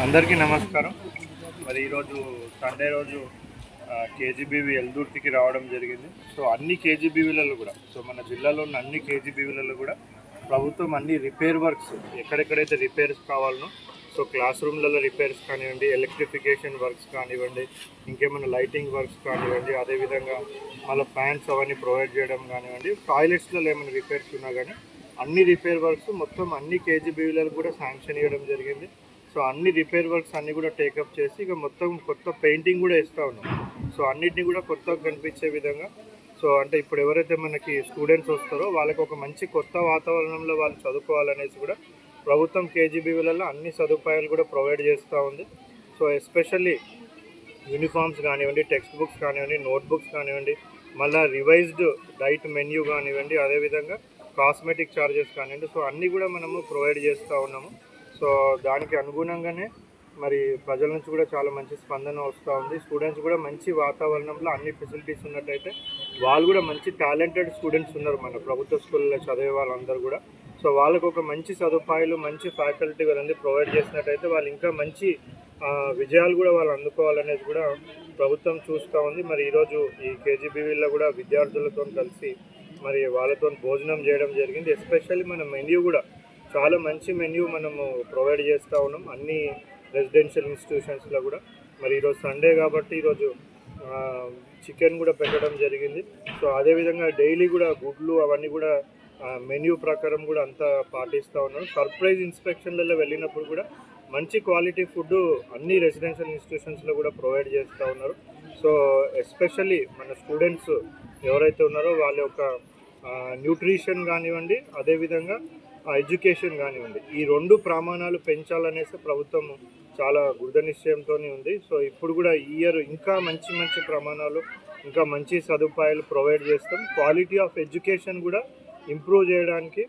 అందరికీ నమస్కారం. మరి ఈరోజు సండే రోజు కేజీబీవీ ఎల్దుర్తికి రావడం జరిగింది. సో అన్ని కేజీబీవీలలో కూడా మన జిల్లాలో ఉన్న అన్ని కేజీబీవీలలో కూడా ప్రభుత్వం అన్ని రిపేర్ వర్క్స్ ఎక్కడెక్కడైతే రిపేర్స్ కావాలనో క్లాస్ రూమ్లలో రిపేర్స్ కానివ్వండి, ఎలక్ట్రిఫికేషన్ వర్క్స్ కానివ్వండి, ఇంకేమైనా లైటింగ్ వర్క్స్ కానివ్వండి, అదేవిధంగా మళ్ళీ ఫ్యాన్స్ అవన్నీ ప్రొవైడ్ చేయడం కానివ్వండి, టాయిలెట్స్లో ఏమైనా రిపేర్స్ ఉన్నా కానీ అన్ని రిపేర్ వర్క్స్ మొత్తం అన్ని కేజీబీవీలలో కూడా శాంక్షన్ ఇవ్వడం జరిగింది. సో అన్ని రిపేర్ వర్క్స్ అన్నీ కూడా టేకప్ చేసి ఇక మొత్తం కొత్త పెయింటింగ్ కూడా వేస్తూ ఉన్నాం. సో అన్నిటిని కూడా కొత్తగా కనిపించే విధంగా అంటే ఇప్పుడు ఎవరైతే మనకి స్టూడెంట్స్ వస్తారో వాళ్ళకి ఒక మంచి కొత్త వాతావరణంలో వాళ్ళు చదువుకోవాలనేసి కూడా ప్రభుత్వం కేజీబీవీలలో అన్ని సదుపాయాలు కూడా ప్రొవైడ్ చేస్తూ ఉంది. సో ఎస్పెషల్లీ యూనిఫామ్స్ కానివ్వండి, టెక్స్ట్ బుక్స్ కానివ్వండి, నోట్బుక్స్ కానివ్వండి, మళ్ళీ రివైజ్డ్ డైట్ మెన్యూ కానివ్వండి, అదేవిధంగా కాస్మెటిక్ ఛార్జెస్ కానివ్వండి, సో అన్నీ కూడా మనము ప్రొవైడ్ చేస్తూ ఉన్నాము. సో దానికి అనుగుణంగానే మరి ప్రజల నుంచి కూడా చాలా మంచి స్పందన వస్తూ ఉంది. స్టూడెంట్స్ కూడా మంచి వాతావరణంలో అన్ని ఫెసిలిటీస్ ఉన్నట్టయితే వాళ్ళు కూడా మంచి టాలెంటెడ్ స్టూడెంట్స్ ఉన్నారు మన ప్రభుత్వ స్కూల్లో చదివే వాళ్ళందరూ కూడా. సో వాళ్ళకు ఒక మంచి సదుపాయాలు, మంచి ఫ్యాకల్టీ వాళ్ళందరూ ప్రొవైడ్ చేసినట్టయితే వాళ్ళు ఇంకా మంచి విజయాలు కూడా వాళ్ళు అందుకోవాలనేది కూడా ప్రభుత్వం చూస్తూ ఉంది. మరి ఈరోజు ఈ కేజీబీవీలో కూడా విద్యార్థులతో కలిసి మరి వాళ్ళతో భోజనం చేయడం జరిగింది. ఎస్పెషల్లీ మన మెన్యూ కూడా చాలా మంచి మెన్యూ మనము ప్రొవైడ్ చేస్తూ ఉన్నాం అన్ని రెసిడెన్షియల్ ఇన్స్టిట్యూషన్స్లో కూడా. మరి ఈరోజు సండే కాబట్టి ఈరోజు చికెన్ కూడా పెట్టడం జరిగింది. సో అదేవిధంగా డైలీ కూడా గుడ్లు అవన్నీ కూడా మెన్యూ ప్రకారం కూడా అంతా పాటిస్తూ ఉన్నాం. సర్ప్రైజ్ ఇన్స్పెక్షన్లలో వెళ్ళినప్పుడు కూడా మంచి క్వాలిటీ ఫుడ్ అన్ని రెసిడెన్షియల్ ఇన్స్టిట్యూషన్స్లో కూడా ప్రొవైడ్ చేస్తూ ఉన్నారు. సో ఎస్పెషల్లీ మన స్టూడెంట్స్ ఎవరైతే ఉన్నారో వాళ్ళ యొక్క న్యూట్రిషన్ కానివ్వండి, అదేవిధంగా ఎడ్యుకేషన్ కానివ్వండి, ఈ రెండు ప్రమాణాలు పెంచాలనేసి ప్రభుత్వం చాలా దృఢ నిశ్చయంతో ఉంది. సో ఇప్పుడు కూడా ఈ ఇయర్ ఇంకా మంచి మంచి ప్రమాణాలు, ఇంకా మంచి సదుపాయాలు ప్రొవైడ్ చేస్తాం. క్వాలిటీ ఆఫ్ ఎడ్యుకేషన్ కూడా ఇంప్రూవ్ చేయడానికి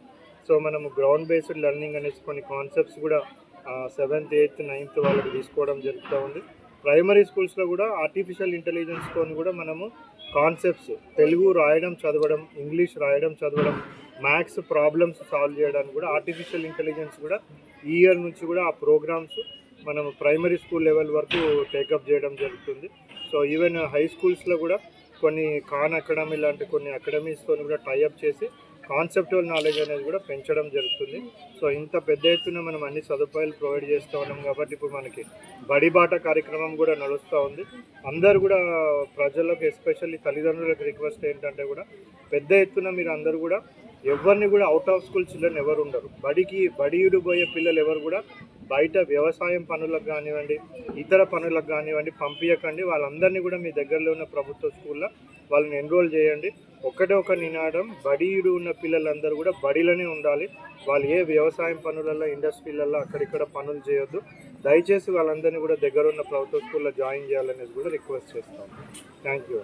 సో మనము గ్రౌండ్ బేస్డ్ లెర్నింగ్ అనేసి కొన్ని కాన్సెప్ట్స్ కూడా 7th, 8th, 9th వాళ్ళకి తీసుకోవడం జరుగుతూ ఉంది. ప్రైమరీ స్కూల్స్లో కూడా ఆర్టిఫిషియల్ ఇంటెలిజెన్స్తో కూడా మనము కాన్సెప్ట్స్ తెలుగు రాయడం చదవడం, ఇంగ్లీష్ రాయడం చదవడం, మ్యాథ్స్ ప్రాబ్లమ్స్ సాల్వ్ చేయడానికి కూడా ఆర్టిఫిషియల్ ఇంటెలిజెన్స్ కూడా ఈ ఇయర్ నుంచి కూడా ఆ ప్రోగ్రామ్స్ మనం ప్రైమరీ స్కూల్ లెవెల్ వరకు టేకప్ చేయడం జరుగుతుంది. సో ఈవెన్ హై స్కూల్స్లో కూడా కొన్ని ఖాన్ అకాడమీ లాంటి కొన్ని అకాడమీస్తో కూడా టైఅప్ చేసి కాన్సెప్టువల్ నాలెడ్జ్ అనేది కూడా పెంచడం జరుగుతుంది. సో ఇంత పెద్ద ఎత్తున మనం అన్ని సదుపాయాలు ప్రొవైడ్ చేస్తూ ఉన్నాం కాబట్టి ఇప్పుడు మనకి బడిబాట కార్యక్రమం కూడా నడుస్తూ ఉంది. అందరు కూడా ప్రజలకు ఎస్పెషల్లీ తల్లిదండ్రులకు రిక్వెస్ట్ ఏంటంటే కూడా పెద్ద ఎత్తున మీరు అందరూ కూడా ఎవరిని కూడా అవుట్ ఆఫ్ స్కూల్ చిల్డ్రన్ ఎవరు ఉండరు. బడియుడు పోయే పిల్లలు ఎవరు కూడా బయట వ్యవసాయం పనులకు కానివ్వండి, ఇతర పనులకు కానివ్వండి పంపించకండి. వాళ్ళందరినీ కూడా మీ దగ్గరలో ఉన్న ప్రభుత్వ స్కూల్లో వాళ్ళని ఎన్రోల్ చేయండి. ఒకటే ఒక నినాదం, బడియుడు ఉన్న పిల్లలందరూ కూడా బడిలోనే ఉండాలి. వాళ్ళు ఏ వ్యవసాయం పనులలో, ఇండస్ట్రీలలో అక్కడిక్కడ పనులు చేయొద్దు. దయచేసి వాళ్ళందరినీ కూడా దగ్గర ఉన్న ప్రభుత్వ స్కూల్లో జాయిన్ చేయాలనేది కూడా రిక్వెస్ట్ చేస్తాం. Thank you.